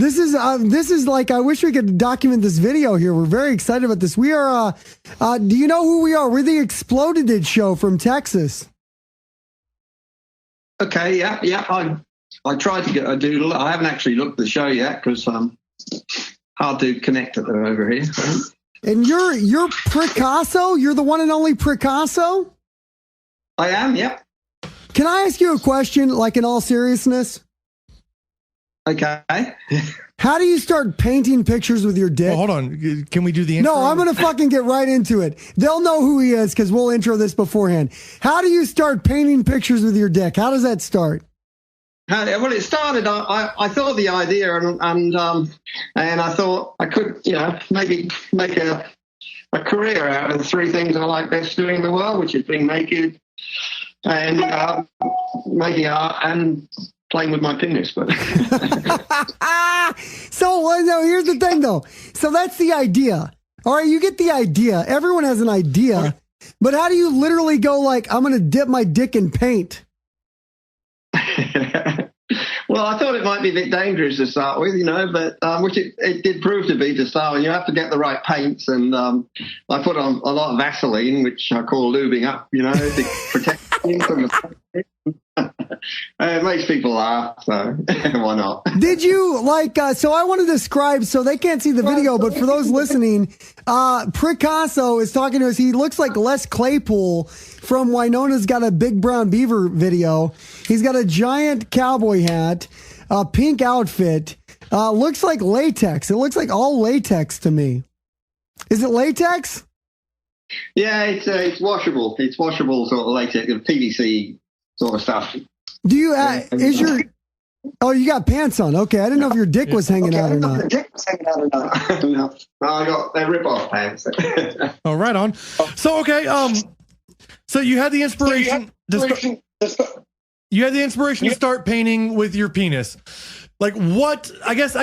This is like, I wish we could document this video here. We're very excited about this. We are, do you know who we are? We're the Exploded It Show from Texas. Okay, yeah. I tried to get a doodle. I haven't actually looked at the show yet because hard to connect it over here. And you're Pricasso? You're the one and only Pricasso? I am, yep. Can I ask you a question, like in all seriousness? Okay. How do you start painting pictures with your dick? Well, hold on. Can we do the intro? No, I'm going to fucking get right into it. They'll know who he is because we'll intro this beforehand. How do you start painting pictures with your dick? How does that start? Well, it started. I thought of the idea, and I thought I could, maybe make a career out of the three things I like best doing in the world, which is being naked and making art and playing with my penis. But no, here's the thing, though. So that's the idea. All right, you get the idea. Everyone has an idea, but how do you literally go like, I'm going to dip my dick in paint? Well, I thought it might be a bit dangerous to start with, but which it did prove to be to start with. You have to get the right paints, and I put on a lot of Vaseline, which I call lubing up, to protect things from the it makes people laugh, so why not? Did you so I want to describe, so they can't see the video, but for those listening, Pricasso is talking to us. He looks like Les Claypool from Winona's Got a Big Brown Beaver video. He's got a giant cowboy hat, a pink outfit, looks like latex. It looks like all latex to me. Is it latex? Yeah, it's washable. It's washable sort of latex, PVC sort of stuff. Do you, oh, you got pants on. Okay. I didn't know if your dick was hanging out or not. No, I got the rip-off pants. Oh, right on. So, okay. So you had the inspiration you had the inspiration to start painting with your penis. Like what, I guess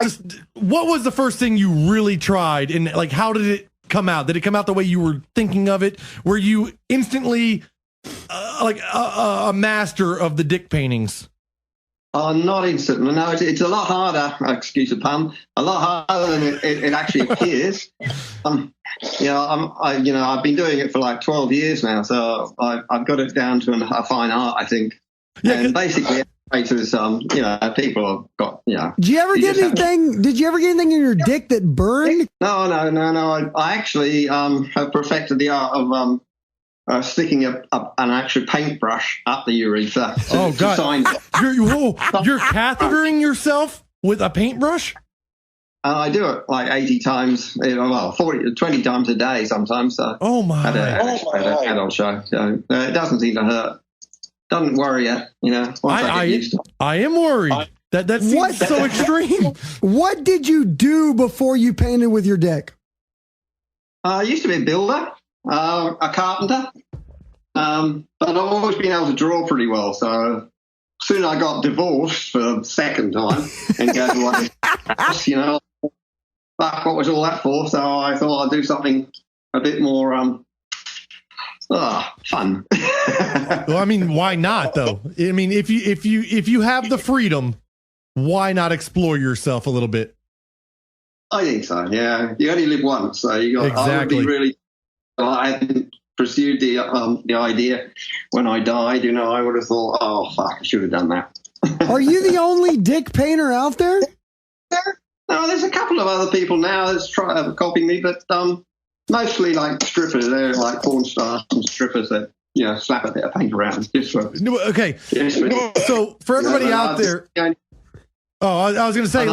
just what was the first thing you really tried, and like, how did it come out? Did it come out the way you were thinking of it? Were you instantly a master of the dick paintings? Not instantly. No, it's a lot harder. Excuse the pun. A lot harder than it actually appears. I've been doing it for like 12 years now, so I've got it down to a fine art, I think. Yeah, and basically, people have got, Did you ever get anything in your dick that burned? No. I actually have perfected the art of sticking an actual paintbrush up the urethra. Oh, God. You're cathetering yourself with a paintbrush? I do it like 80 times, 20 times a day sometimes. So oh, my. At an adult show. So it doesn't seem to hurt. Doesn't worry you, once I get used to it. I am worried. That seems so extreme. What did you do before you painted with your dick? I used to be a builder. A carpenter, but I've always been able to draw pretty well. So soon I got divorced for the second time and go to fuck, what was all that for? So I thought I'd do something a bit more fun. Well, I mean, why not though? I mean, if you have the freedom, why not explore yourself a little bit? I think so. Yeah, you only live once, so you got. Exactly. I would be really. I hadn't pursued the idea when I died. I would have thought, oh fuck, I should have done that. Are you the only dick painter out there? No, there's a couple of other people now that's trying to copy me, but mostly like strippers. They're like porn stars and strippers that slap a bit of paint around. Okay. So for everybody out there. Oh, I was going to say,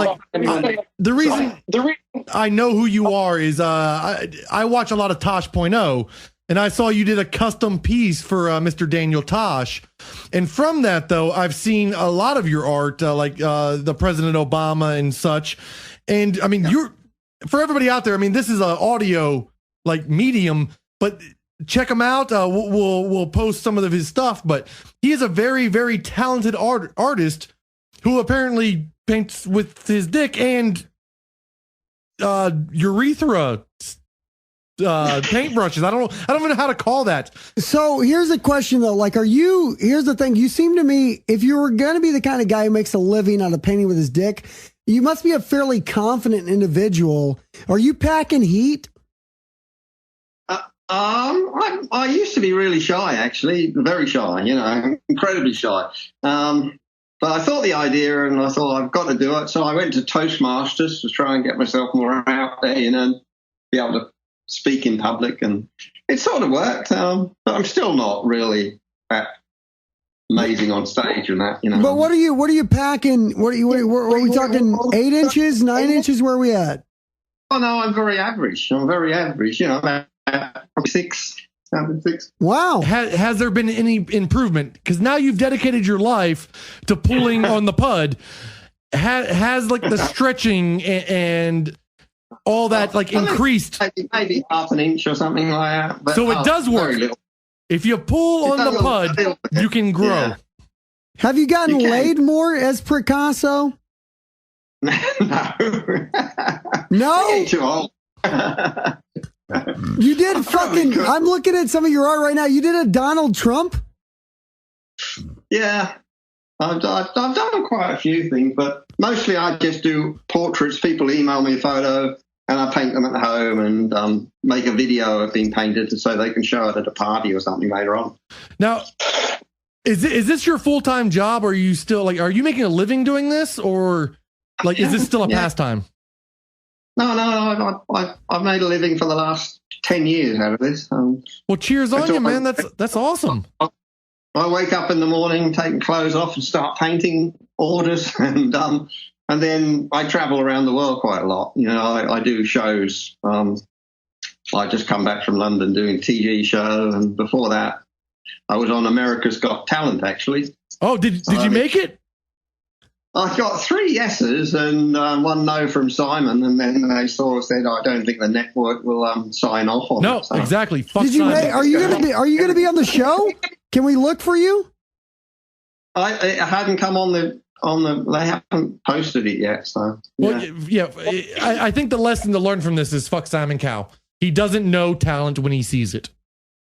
the reason I know who you are is I watch a lot of Tosh.0, and I saw you did a custom piece for Mr. Daniel Tosh. And from that, though, I've seen a lot of your art, like the President Obama and such. And, I mean, for everybody out there, I mean, this is an audio, medium, but check him out. We'll post some of his stuff, but he is a very, very talented artist who apparently paints with his dick and urethra paintbrushes. I don't even know how to call that. So here's a question though. Here's the thing. You seem to me, if you were going to be the kind of guy who makes a living out of painting with his dick, You must be a fairly confident individual. Are you packing heat? I used to be really shy, actually, very shy, incredibly shy. But I thought the idea, and I thought I've got to do it. So I went to Toastmasters to try and get myself more out there, and be able to speak in public, and it sort of worked. But I'm still not really that amazing on stage and that, But what are you packing? Are we talking 8 inches, 9 inches? Where are we at? Oh no, I'm very average. About probably 6. Wow. Has there been any improvement? Because now you've dedicated your life to pulling on the pud. Has like the stretching and all that increased? Maybe half an inch or something like that. But so it does work. If you pull on the pud, you can grow. Yeah. Have you gotten laid more as Pricasso? No. No? Too old. You did fucking... I'm looking at some of your art right now. You did a Donald Trump? Yeah. I've done quite a few things, but mostly I just do portraits. People email me a photo, and I paint them at home and make a video of being painted so they can show it at a party or something later on. Now, is this your full-time job, or are you still are you making a living doing this, or is this still a pastime? No, I've made a living for the last 10 years out of this. Well, cheers on you, man. That's awesome. I wake up in the morning, take clothes off, and start painting orders, and then I travel around the world quite a lot. I do shows. I just come back from London doing a TV show, and before that, I was on America's Got Talent, actually. Oh, did you make it? I got 3 yeses and 1 no from Simon, and then they sort of said, "I don't think the network will sign off on it." No, exactly. Fuck Did you? Simon. Are you gonna be on the show? Can we look for you? I hadn't come on the. They haven't posted it yet, so. Yeah. Well, I think the lesson to learn from this is fuck Simon Cowell. He doesn't know talent when he sees it.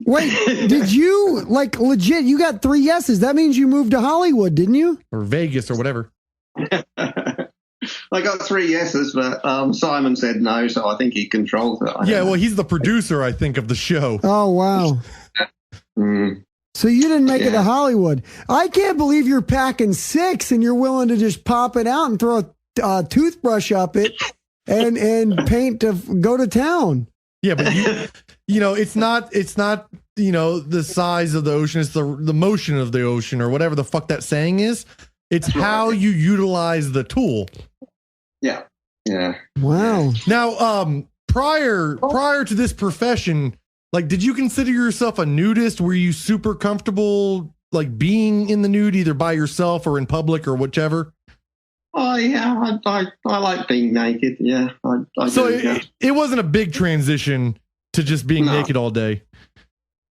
Wait, did you legit? You got 3 yeses. That means you moved to Hollywood, didn't you? Or Vegas or whatever. I got 3 yeses, but Simon said no, so I think he controls it. Yeah, well, he's the producer, I think, of the show. Oh, wow. So you didn't make it to Hollywood. I can't believe you're packing 6 and you're willing to just pop it out and throw a toothbrush up it and paint to go to town. Yeah, but it's not the size of the ocean. It's the motion of the ocean or whatever the fuck that saying is. It's how you utilize the tool. Yeah. Yeah. Wow. Now, prior to this profession, did you consider yourself a nudist? Were you super comfortable, being in the nude, either by yourself or in public or whichever? Oh yeah, I like being naked. Yeah, so it wasn't a big transition to just being naked all day.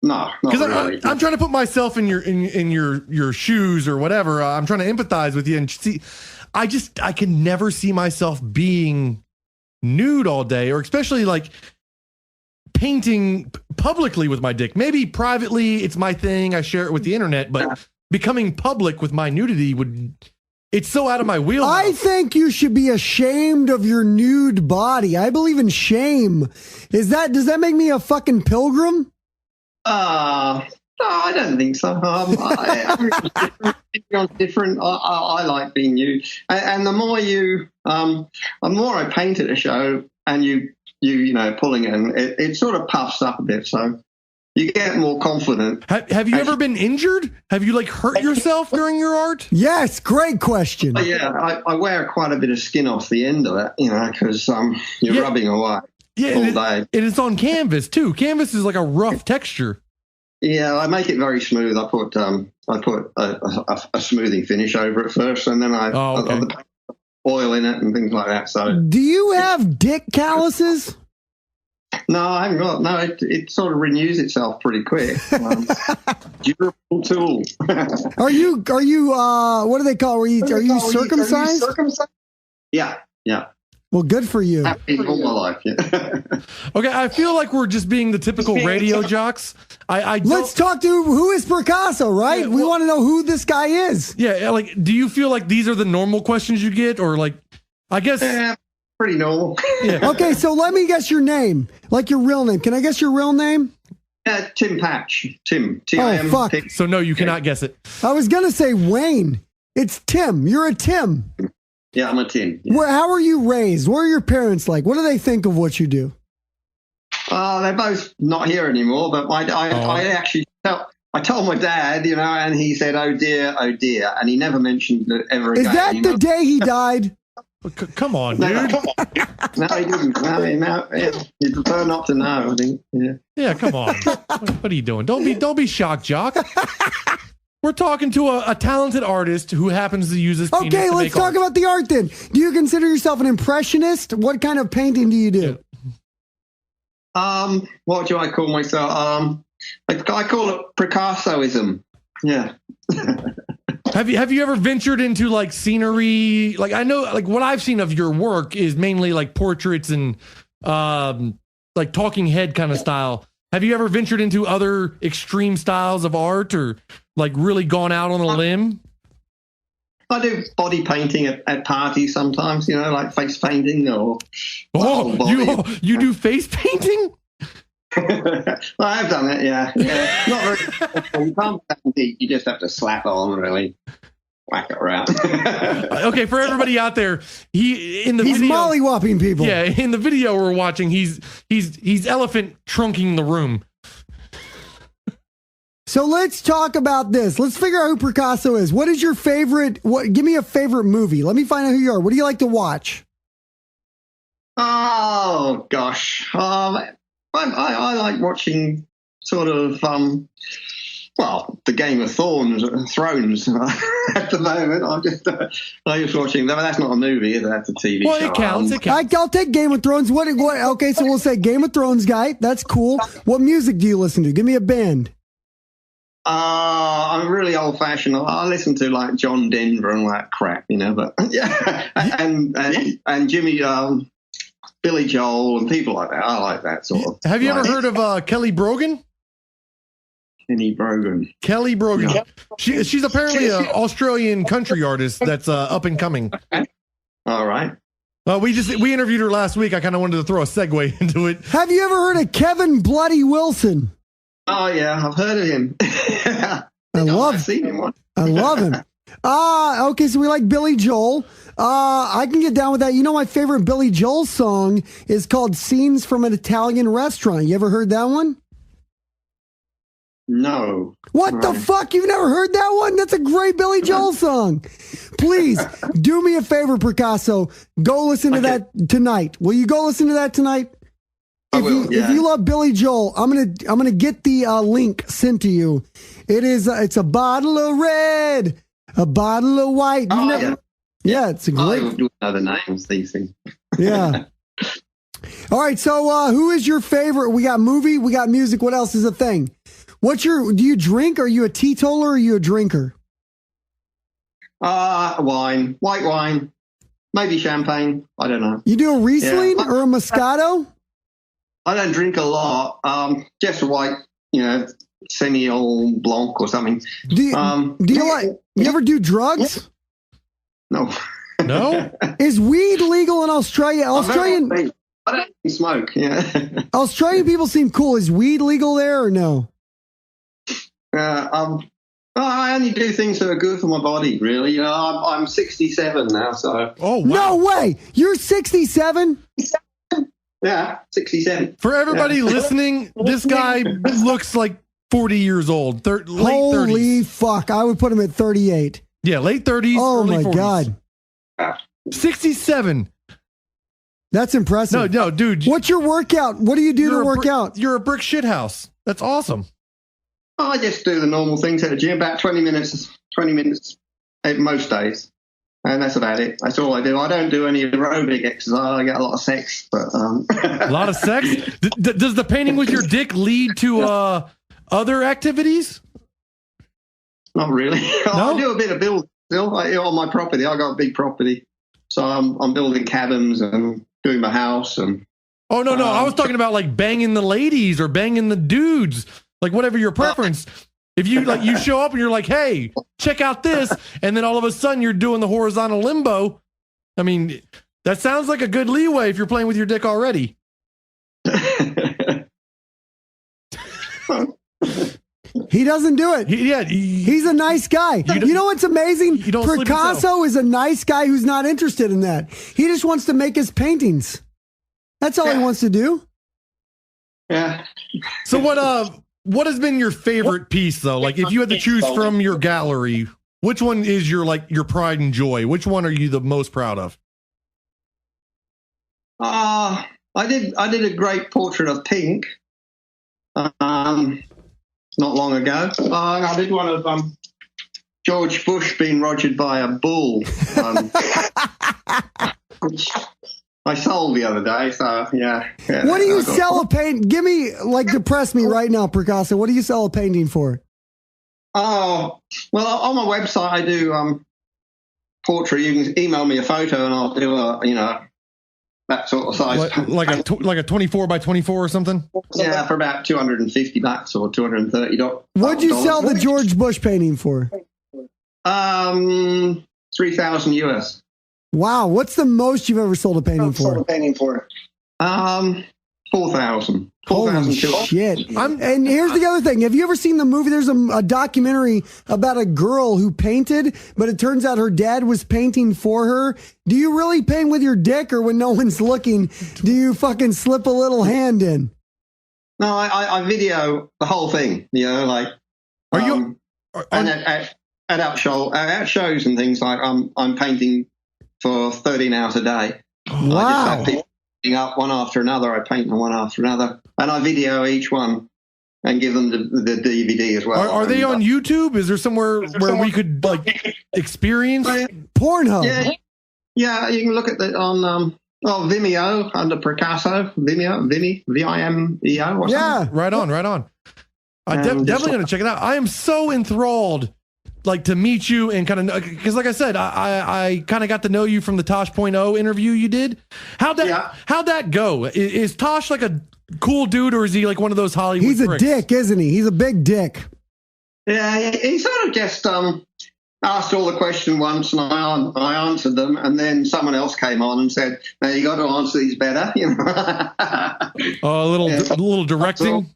No, because really. I'm trying to put myself in your shoes or whatever. I'm trying to empathize with you and see. I can never see myself being nude all day, or especially painting publicly with my dick. Maybe privately, it's my thing. I share it with the internet, but becoming public with my nudity it's so out of my wheelhouse. I think you should be ashamed of your nude body. I believe in shame. Does that make me a fucking pilgrim? No, I don't think so. Different. I like being nude, and the more the more I paint at a show, and you pulling it, it sort of puffs up a bit, so you get more confident. Have you ever been injured? Have you hurt yourself during your art? Yes, great question. Yeah, I wear quite a bit of skin off the end of it, because you're rubbing away. Yeah, all day. And it's on canvas too. Canvas is like a rough texture. Yeah, I make it very smooth. I put a smoothing finish over it first, and then I oil in it and things like that. So, do you have dick calluses? No, I haven't got. No, it sort of renews itself pretty quick. Durable tool. Are you? What do they call? Are you circumcised? Yeah. Well, good for you. All my life, yeah. Okay, I feel like we're just being the typical radio jocks. Let's talk to who is Pricasso, right? Yeah, we want to know who this guy is. Yeah, do you feel like these are the normal questions you get, or I guess. Pretty normal. Yeah. Okay, so let me guess your name, like your real name. Can I guess your real name? Tim Patch. Tim. Oh, T-I-M. fuck. Tim. So no, you cannot guess it. I was going to say Wayne. It's Tim. You're a Tim. Yeah, I'm a Tim. Yeah. How are you raised? What are your parents like? What do they think of what you do? They're both not here anymore, but I actually I told my dad, and he said, oh dear, and he never mentioned it ever again. Is that the day he died? Come on, dude. No, he didn't. No, he'd prefer not to know, I think. Yeah, come on. What are you doing? Don't be shock jock. We're talking to a talented artist who happens to use his penis Okay, to let's make talk art. about the art then. Do you consider yourself an impressionist? What kind of painting do you do? What do I call myself? I call it Pricassoism. Yeah. Have you ever ventured into like scenery? Like I know, like what I've seen of your work is mainly like portraits and like talking head kind of style. Have you ever ventured into other extreme styles of art or like really gone out on a limb? I do body painting at parties sometimes, like face painting or. You do face painting? Well, I've done it, yeah. Not very. You can't paint, you just have to slap on, really. Whack it around. Okay, for everybody out there, he's video, mollywhopping people. Yeah, in the video we're watching, he's elephant trunking the room. So let's talk about this. Let's figure out who Pricasso is. What is your favorite? Give me a favorite movie. Let me find out who you are. What do you like to watch? Oh gosh, I like watching sort of the Game of Thrones at the moment. I'm just watching. That's not a movie, is it? That's a TV show. It counts. I'll take Game of Thrones. What? Okay, so we'll say Game of Thrones guy. That's cool. What music do you listen to? Give me a band. I'm really old fashioned. I listen to like John Denver and all that crap, but yeah, and Jimmy, Billy Joel and people like that. I like that sort of. Have you ever heard of Kelly Brogan? Kelly Brogan. Yeah. She's apparently an Australian country artist that's up and coming. All right. We interviewed her last week. I kind of wanted to throw a segue into it. Have you ever heard of Kevin Bloody Wilson? Oh yeah, I've heard of him. I've seen him once. I love him. Okay, so we like Billy Joel. I can get down with that. My favorite Billy Joel song is called Scenes from an Italian Restaurant. You ever heard that one? No. What the fuck? You've never heard that one? That's a great Billy Joel song. Please, do me a favor, Pricasso. Go listen to that tonight. Will you go listen to that tonight? If you love Billy Joel, I'm gonna get the link sent to you. It's a bottle of red, a bottle of white. Yeah, it's a great. I do other names, these things. Yeah. All right, so who is your favorite? We got movie, we got music. What else is a thing? Do you drink? Are you a teetotaler or are you a drinker? Wine, white wine, maybe champagne. I don't know. You do a Riesling or a Moscato? I don't drink a lot. Just white, Semi-Old Blanc or something. Do you ever do drugs? No. No? Is weed legal in Australia? I don't smoke. Yeah. Australian people seem cool. Is weed legal there or no? I only do things that are good for my body, really. I'm 67 now, so. Oh, wow. No way! You're 67? Yeah, 67. For everybody listening, this guy looks like 40 years old. Late 30s. Holy fuck. I would put him at 38. Yeah, late 30s. Oh early my 40s. God. 67. That's impressive. No, dude. What's your workout? What do you do to work out? You're a brick shit house. That's awesome. I just do the normal things at the gym, about 20 minutes most days. And that's about it. That's all I do. I don't do any aerobic exercise. I get a lot of sex, but a lot of sex? Does the painting with your dick lead to other activities? Not really. No? I do a bit of building still on my property. I got a big property, so I'm building cabins and doing my house. And oh no, I was talking about like banging the ladies or banging the dudes, like whatever your preference. If you you show up and you're like, hey, check out this, and then all of a sudden you're doing the horizontal limbo. I mean, That sounds like a good leeway if you're playing with your dick already. He doesn't do it. He's a nice guy. You know what's amazing? Pricasso is a nice guy who's not interested in that. He just wants to make his paintings. That's all he wants to do. Yeah. So what has been your favorite piece though? Like if you had to choose from your gallery, which one is your pride and joy? Which one are you the most proud of? I did a great portrait of Pink. Not long ago. I did one of George Bush being rogered by a bull, which I sold the other day. So yeah. What do you sell a paint? Give me depress me right now, Pricasso. What do you sell a painting for? Oh well, on my website I do portrait. You can email me a photo and I'll do that sort of size. Like a 24 by 24 or something? Yeah, for about $250 or $230. What'd you sell the George Bush painting for? 3,000 US. Wow, what's the most you've ever sold a painting for? 4,000. Holy shit. And here's the other thing. Have you ever seen the movie? There's a documentary about a girl who painted, but it turns out her dad was painting for her. Do you really paint with your dick, or when no one's looking, do you fucking slip a little hand in? No, I video the whole thing, Are you at shows and things, like I'm painting for 13 hours a day. Wow. I just have people up one after another. I paint them one after another, and I video each one and give them the DVD as well. Are they on YouTube? Is there somewhere where we could experience Pornhub? Yeah, you can look at it on Vimeo under Pricasso. Vimeo, Vimeo. Yeah, right on. I definitely gonna check it out. I am so enthralled. To meet you and kind of, because like I said, I kind of got to know you from the Tosh.0 interview you did. How'd that go? Is Tosh like a cool dude, or is he like one of those Hollywood He's pricks? a dick, isn't he? He's a big dick. Yeah, he sort of just asked all the question once, and I answered them, and then someone else came on and said, "Now you got to answer these better." A little directing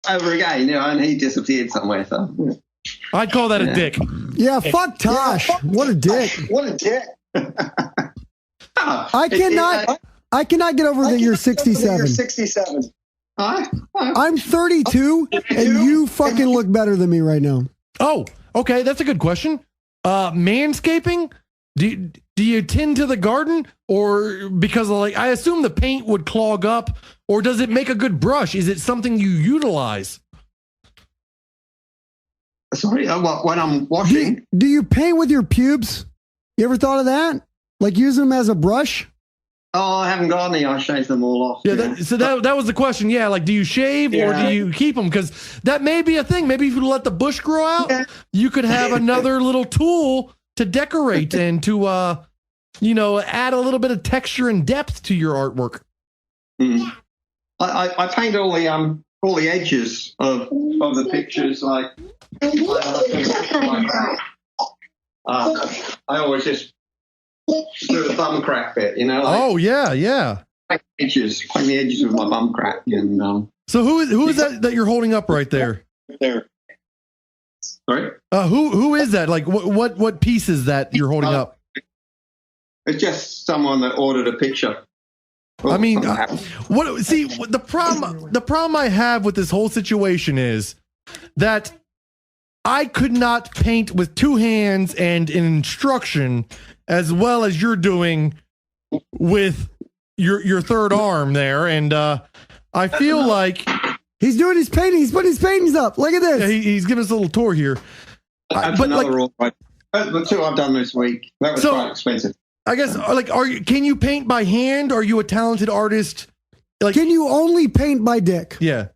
over again, and he disappeared somewhere. So. Yeah. I'd call that a dick. Yeah, fuck Tosh. What a dick. I cannot get over that you're 67. I'm 32, and you fucking look better than me right now. Oh, okay, that's a good question. Manscaping? Do you tend to the garden, or because I assume the paint would clog up, or does it make a good brush? Is it something you utilize? Sorry, when I'm washing. Do you paint with your pubes? You ever thought of that? Like using them as a brush? Oh, I haven't got any. I shaved them all off. Yeah, so that was the question. Yeah, do you shave or do you keep them? Because that may be a thing. Maybe if you let the bush grow out, you could have another little tool to decorate and to, add a little bit of texture and depth to your artwork. Mm. I paint all the edges of the pictures, I always just do the bum crack bit, oh yeah. Paint the edges of my bum crack, and So who is that you're holding up right there? Sorry. Who is that? What piece is that you're holding up? It's just someone that ordered a picture. I mean, the problem I have with this whole situation is that I could not paint with two hands and an instruction as well as you're doing with your third arm there, and I feel like he's doing his painting. He's putting his paintings up. Look at this. Yeah, he's giving us a little tour here. The two I've done this week. That was quite expensive. I guess, can you paint by hand? Are you a talented artist? Can you only paint by dick? Yeah.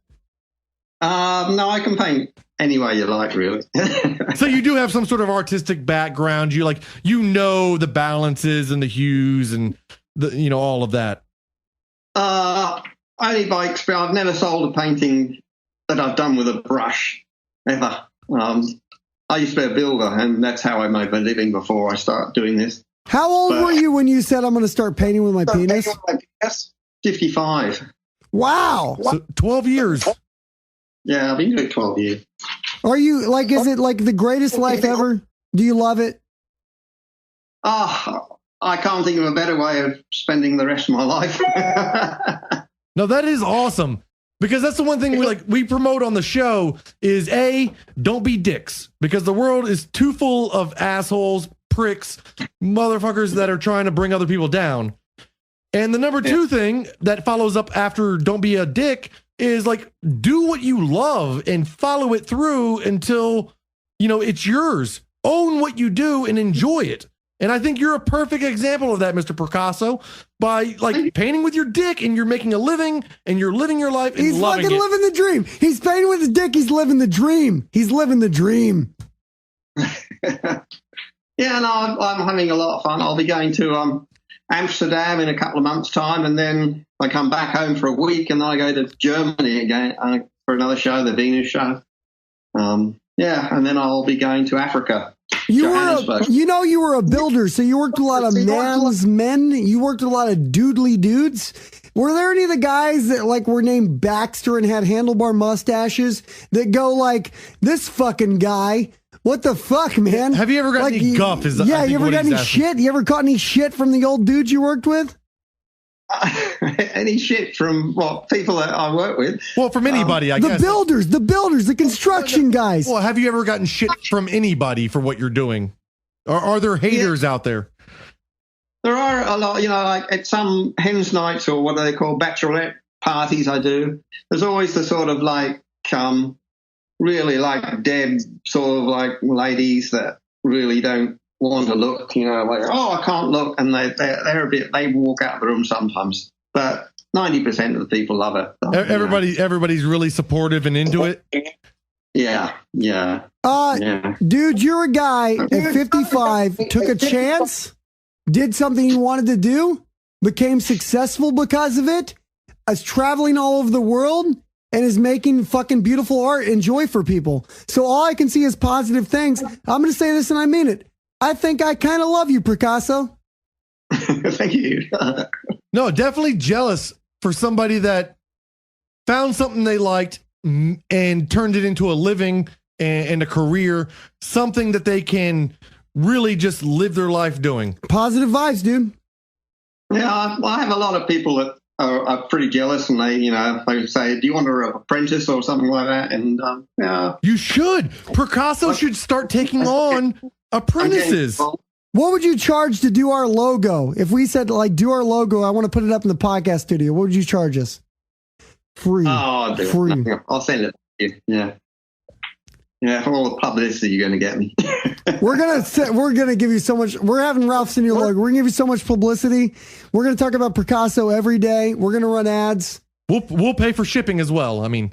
No, I can paint any way you like, really. So you do have some sort of artistic background. You the balances and the hues and all of that. Only by experience. I've never sold a painting that I've done with a brush ever. I used to be a builder, and that's how I made my living before I started doing this. How old were you when you said I'm going to start painting with my penis? 55. Wow. So 12 years. Yeah, I've been doing 12 years. Are you like, is it like the greatest life ever? Do you love it? Oh, I can't think of a better way of spending the rest of my life. No, that is awesome. Because that's the one thing we promote on the show is don't be dicks, because the world is too full of assholes, pricks, motherfuckers that are trying to bring other people down. And the number two thing that follows up after don't be a dick is like, do what you love and follow it through until, it's yours. Own what you do and enjoy it. And I think you're a perfect example of that, Mr. Pricasso, by painting with your dick, and you're making a living and you're living your life and he's loving it. He's fucking living the dream. He's painting with his dick. He's living the dream. He's living the dream. Yeah, no, I'm having a lot of fun. I'll be going to Amsterdam in a couple of months' time, and then I come back home for a week, and then I go to Germany again for another show, the Venus show. And then I'll be going to Africa. You were a builder, so you worked with a lot of man's men. You worked with a lot of doodly dudes. Were there any of the guys that were named Baxter and had handlebar mustaches that go like, this fucking guy? What the fuck, man? Have you ever got any guff? You ever got any shit? You ever caught any shit from the old dudes you worked with? Any shit from people that I work with? Well, from anybody, I guess. The builders, the construction guys. Well, have you ever gotten shit from anybody for what you're doing? Or are there haters out there? There are a lot, like at some hens nights or what do they call bachelorette parties I do. There's always the sort of really dead sort of ladies that really don't want to look, I can't look, and they walk out of the room sometimes, but 90% of the people love it. Everybody's really supportive and into it. Yeah. Dude, you're a guy at 55, took a chance, did something you wanted to do, became successful because of it, is traveling all over the world, and is making fucking beautiful art and joy for people. So all I can see is positive things. I'm going to say this and I mean it. I think I kind of love you, Pricasso. Thank you. No, definitely jealous for somebody that found something they liked and turned it into a living and a career, something that they can really just live their life doing. Positive vibes, dude. Yeah, I have a lot of people that are pretty jealous, and they say, do you want to apprentice or something like that? And you should. Pricasso should start taking on apprentices. What would you charge to do our logo? If we said do our logo, I want to put it up in the podcast studio. What would you charge us? Free. Oh, I'll do free. It. I'll send it to you. Yeah, for all the publicity you're going to get me. We're gonna give you so much. We're having Ralph send you a logo. We're gonna give you so much publicity. We're gonna talk about Pricasso every day. We're gonna run ads. We'll pay for shipping as well. I mean,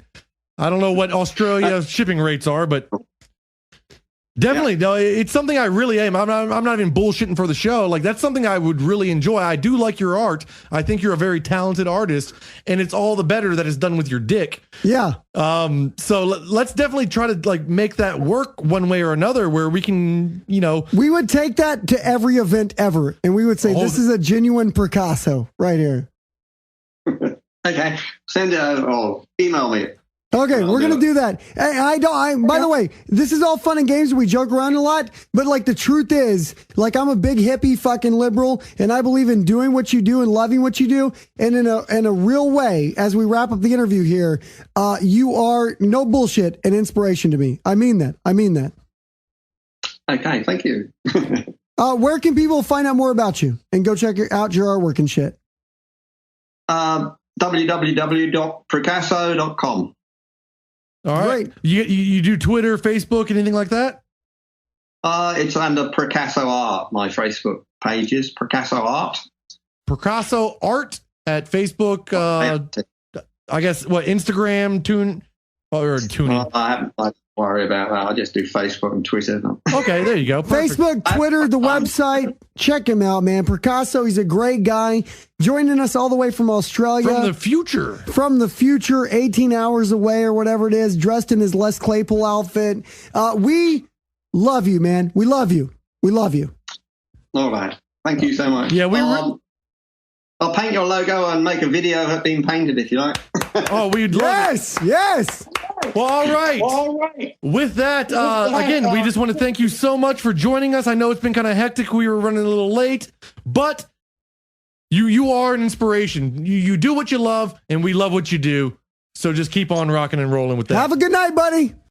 I don't know what Australia's shipping rates are, but definitely, no, it's something I really am. I'm not even bullshitting for the show. That's something I would really enjoy. I do like your art. I think you're a very talented artist, and it's all the better that it's done with your dick. Yeah. So let's definitely try to make that work one way or another, where we can, we would take that to every event ever, and we would say this is a genuine Pricasso right here. Okay, send it or email me. Okay, we're gonna do that. By the way, this is all fun and games. We joke around a lot, but the truth is, I'm a big hippie fucking liberal, and I believe in doing what you do and loving what you do. And in a real way, as we wrap up the interview here, you are no bullshit an inspiration to me. I mean that. Okay, thank you. Where can people find out more about you and go check out your artwork and shit? www.pricasso.com. All right. Great. You do Twitter, Facebook, anything like that? It's under Pricasso Art. My Facebook page is Pricasso Art. Pricasso Art at Facebook. I guess Instagram, TuneIn. I don't worry about that. I just do Facebook and Twitter. Okay, there you go. Perfect. Facebook, Twitter, the website. Check him out, man. Pricasso, he's a great guy. Joining us all the way from Australia. From the future. From the future, 18 hours away or whatever it is, dressed in his Les Claypool outfit. We love you, man. We love you. We love you. All right. Thank you so much. Yeah, I'll paint your logo and make a video of it being painted if you like. Oh, we'd love it. Yes. Well, all right. With that, again, we just want to thank you so much for joining us. I know it's been kind of hectic. We were running a little late, but you are an inspiration. You do what you love, and we love what you do. So just keep on rocking and rolling with that. Have a good night, buddy.